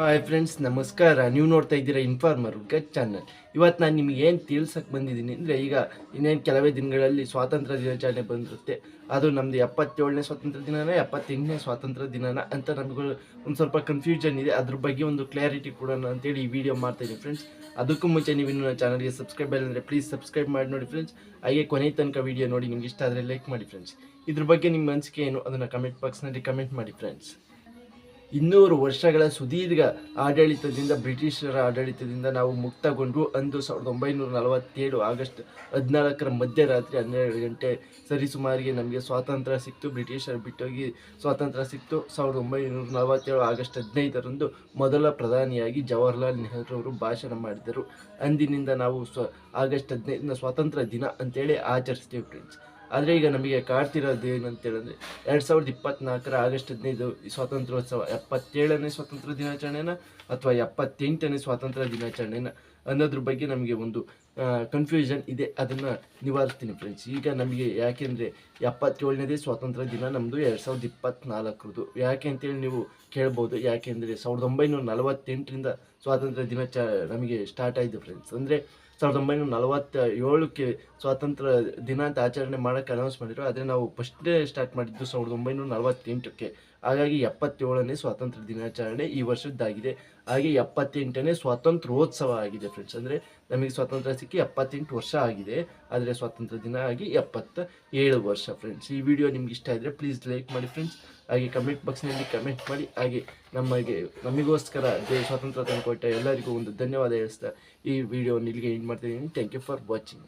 Hi friends, ನಮಸ್ಕಾರ. ನೀವು ನೋಡ್ತಾ ಇದ್ದೀರಾ ಇನ್ಫಾರ್ಮರ್ ಗಟ್ ಚಾನಲ್. ಇವತ್ತು ನಾನು ನಿಮಗೆ ಏನು ತಿಳ್ಸಕ್ಕೆ ಬಂದಿದ್ದೀನಿ ಅಂದರೆ, ಈಗ ಇನ್ನೇನು ಕೆಲವೇ ದಿನಗಳಲ್ಲಿ ಸ್ವಾತಂತ್ರ್ಯ ದಿನಾಚರಣೆ ಬಂದಿರುತ್ತೆ. ಅದು ನಮ್ಮದು 77ನೇ ಸ್ವಾತಂತ್ರ್ಯ ದಿನನ 78ನೇ ಸ್ವಾತಂತ್ರ್ಯ ದಿನನ ಅಂತ ನಮಗೂ ಒಂದು ಸ್ವಲ್ಪ ಕನ್ಫ್ಯೂಷನ್ ಇದೆ. ಅದ್ರ ಬಗ್ಗೆ ಒಂದು ಕ್ಲಾರಿಟಿ ಕೊಡೋಣ ಅಂತೇಳಿ ಈ ವಿಡಿಯೋ ಮಾಡ್ತಾಯಿದ್ದೀನಿ ಫ್ರೆಂಡ್ಸ್. ಅದಕ್ಕೂ ಮುಂಚೆ ನೀವು ಇನ್ನೂ ನನ್ನ ಚಾನಲ್ಗೆ ಸಬ್ಸ್ಕ್ರೈಬ್ ಆಗಿಲ್ಲ ಅಂದರೆ ಪ್ಲೀಸ್ ಸಬ್ಸ್ಕ್ರೈಬ್ ಮಾಡಿ ನೋಡಿ ಫ್ರೆಂಡ್ಸ್. ಹಾಗೆ ಕೊನೆ ತನಕ ವಿಡಿಯೋ ನೋಡಿ, ನಿಮ್ಗೆ ಇಷ್ಟ ಆದರೆ ಲೈಕ್ ಮಾಡಿ ಫ್ರೆಂಡ್ಸ್. ಇದ್ರ ಬಗ್ಗೆ ನಿಮ್ಮ ಅನಿಸಿಕೆ ಏನು ಅದನ್ನು ಕಮೆಂಟ್ ಬಾಕ್ಸ್ನಲ್ಲಿ ಕಮೆಂಟ್ ಮಾಡಿ ಫ್ರೆಂಡ್ಸ್. 200 ವರ್ಷಗಳ ಸುದೀರ್ಘ ಆಡಳಿತದಿಂದ, ಬ್ರಿಟಿಷರ ಆಡಳಿತದಿಂದ ನಾವು ಮುಕ್ತಗೊಂಡು ಅಂದು 1947 ಆಗಸ್ಟ್ 14ರ ಮಧ್ಯರಾತ್ರಿ 12 ಗಂಟೆ ಸರಿಸುಮಾರಿಗೆ ನಮಗೆ ಸ್ವಾತಂತ್ರ್ಯ ಸಿಕ್ತು. ಬ್ರಿಟಿಷರು ಬಿಟ್ಟೋಗಿ ಸ್ವಾತಂತ್ರ್ಯ ಸಿಕ್ತು. 1947 ಆಗಸ್ಟ್ 15ರಂದು ಮೊದಲ ಪ್ರಧಾನಿಯಾಗಿ ಜವಾಹರ್ಲಾಲ್ ನೆಹರು ಅವರು ಭಾಷಣ ಮಾಡಿದರು. ಅಂದಿನಿಂದ ನಾವು ಆಗಸ್ಟ್ 15ನ ಸ್ವಾತಂತ್ರ್ಯ ದಿನ ಅಂತೇಳಿ ಆಚರಿಸ್ತೀವಿ ಫ್ರೆಂಡ್ಸ್. ಆದರೆ ಈಗ ನಮಗೆ ಕಾಡ್ತಿರೋದು ಏನಂತೇಳಿದ್ರೆ, 2024ರ ಆಗಸ್ಟ್ 15 ಸ್ವಾತಂತ್ರ್ಯೋತ್ಸವ 77ನೇ ಸ್ವಾತಂತ್ರ್ಯ ದಿನಾಚರಣೆನ ಅಥವಾ 78ನೇ ಸ್ವಾತಂತ್ರ್ಯ ದಿನಾಚರಣೆನ ಅನ್ನೋದ್ರ ಬಗ್ಗೆ ನಮಗೆ ಒಂದು ಕನ್ಫ್ಯೂಷನ್ ಇದೆ. ಅದನ್ನು ನಿವಾರಿಸ್ತೀನಿ ಫ್ರೆಂಡ್ಸ್. ಈಗ ನಮಗೆ ಯಾಕೆಂದರೆ 77ನೇದೇ ಸ್ವಾತಂತ್ರ್ಯ ದಿನ ನಮ್ಮದು 2024ರದು. ಯಾಕೆ ಅಂತೇಳಿ ನೀವು ಕೇಳ್ಬೋದು. ಯಾಕೆಂದರೆ 1948ರಿಂದ ಸ್ವಾತಂತ್ರ್ಯ ದಿನ ನಮಗೆ ಸ್ಟಾರ್ಟ್ ಆಯಿತು ಫ್ರೆಂಡ್ಸ್. ಅಂದರೆ 1947ಕ್ಕೆ ಸ್ವಾತಂತ್ರ್ಯ ದಿನ ಅಂತ ಆಚರಣೆ ಮಾಡೋಕ್ಕೆ ಅನೌನ್ಸ್ ಮಾಡಿದ್ರು. ಆದರೆ ನಾವು ಫಸ್ಟೇ ಸ್ಟಾರ್ಟ್ ಮಾಡಿದ್ದು 1948ಕ್ಕೆ. ಹಾಗಾಗಿ 77ನೇ ಸ್ವಾತಂತ್ರ್ಯ ದಿನಾಚರಣೆ ಈ ವರ್ಷದ್ದಾಗಿದೆ. ಹಾಗೆ 78ನೇ ಸ್ವಾತಂತ್ರ್ಯೋತ್ಸವ ಆಗಿದೆ ಫ್ರೆಂಡ್ಸ್. ಅಂದರೆ ನಮಗೆ ಸ್ವಾತಂತ್ರ್ಯ ಸಿಕ್ಕಿ 78 ವರ್ಷ ಆಗಿದೆ, ಆದರೆ ಸ್ವಾತಂತ್ರ್ಯ ದಿನ ಆಗಿ 77 ವರ್ಷ ಫ್ರೆಂಡ್ಸ್. ಈ ವಿಡಿಯೋ ನಿಮ್ಗೆ ಇಷ್ಟ ಇದ್ದರೆ ಪ್ಲೀಸ್ ಲೈಕ್ ಮಾಡಿ ಫ್ರೆಂಡ್ಸ್. ಹಾಗೆ ಕಮೆಂಟ್ ಬಾಕ್ಸ್ನಲ್ಲಿ ಕಮೆಂಟ್ ಮಾಡಿ. ಹಾಗೆ ನಮಗೋಸ್ಕರ ಸ್ವಾತಂತ್ರ್ಯ ತಂದುಕೊಟ್ಟ ಎಲ್ಲರಿಗೂ ಒಂದು ಧನ್ಯವಾದ ಹೇಳ್ತಾ ಈ ವಿಡಿಯೋ ಇಲ್ಲಿಗೆ ಎಂಡ್ ಮಾಡ್ತಿದ್ದೀನಿ. Thank you for watching.